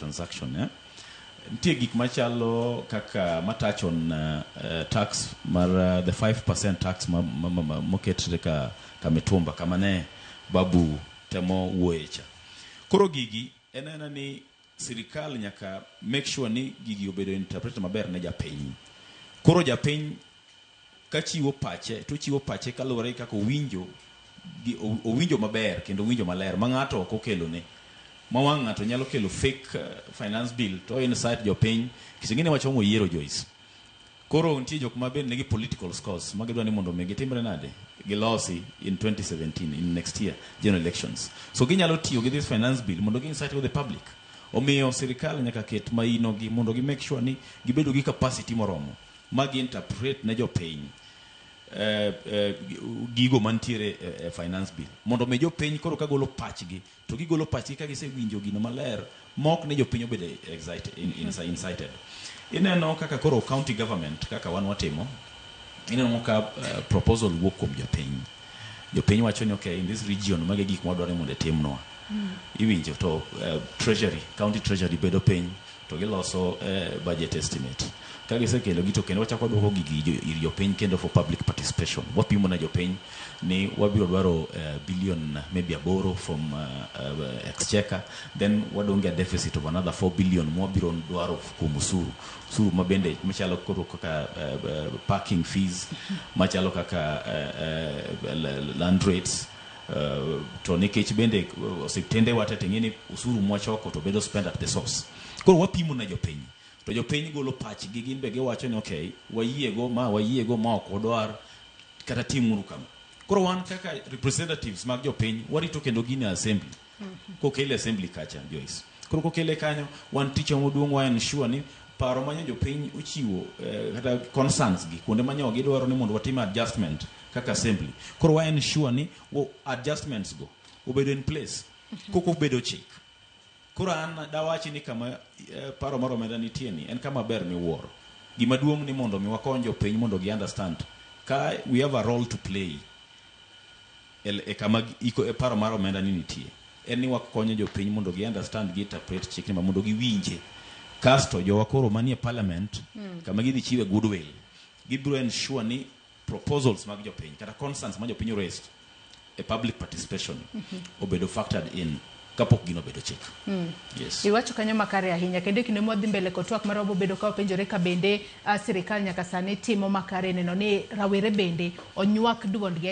transaction nitie gik machalo kaka matach on tax mar the 5% tax moket ka mitumba kama ne babu temo wuoyecha. Koro gigi enena ni sirikal nyaka make sure ni gigi obedo interpret maber ne japiny. Koro japiny kachiwo pache to chiwo pache kaluwore kaka owinjo maber kendo owinjo maler ma ng'ato ok okelo ne ma wang' ng'ato nyalo kelo fake finance bill to inside jopiny kisingine wacho mo yiero Joyce. Koro nitie jok maber negi political scores magidwa ni mondo gitimre nade gilosi in 2017 in next year general elections. So ginyalo tiyo gi this finance bill mondo gi incite the public. Omiyo sirikal nyaka ket maino gi mondo gi make sure ni gibedo gi capacity moromo magi interpret ne jopiny gigo mantiere finance bill mondo me jopiny koro kagolo pachgi to gigolo pachgi ka gisewinjo gino maler mok ne jopiny obed incited. Ineno kaka koro county government kaka wan watimo ineno ka proposal wuok kuom jopiny wacho ni okay in this region mage gik mwadwaro mondo timnwa iwinjo to treasury county treasury bedo piny to giloso budget estimate kage sekelo gito kendo wachako dwoko gigi ir jopiny kendo for public participation. Wapimo na jopiny ni wabiro dwaro billion maybe 8 from exchequer, then wadonge a deficit of another 4 billion wabiro dwaro kuom usuru mabende machalo koro kaka parking fees machalo kaka land rates to nikech bende osiptende watete ngini usuru mwachoko to bedo spend at the source. Koro wapimo na jopiny to jopiny golo pach gi gin be giwacho ni okay wayiego ma ok odwar kata timuru kama. Koro wan kaka representatives mag jopiny warito kendo gine assembly kokele assembly kacha Joyce. Koro kokele kanyo wan ticho moduong wa ensure ni paro manyo jopiny uchiwo kata concerns gi kuonde manyo gidwaro ni mondo watim adjustment kaka assembly. Koro wa ensure ni adjustments go obedo in place koko bedo chik. Koro an dawachi ni kama paro maro meda nitie ni en kama ber miwuoro gima duong ni mondo mi wakonjo piny mondo gi understand ka we have a role to play kama paro maro meda nitie en ni wakonyo jopiny mondo gi understand gi interpret chikni mondo gi winje kasto jo wakoro manie parliament kama gidhi chiwe goodwill gibiro ensure ni proposals mag jopiny kata concerns mag jopiny raised a public participation obedo factored in kapok gino bedo chik. Yes. Iwacho kanyo makare ahinya kendo kinde modhi mbele kotwak maro bedo ka openjore ka bende sirikal nyaka sani timo makare neno ni rawere bende onywak duondgi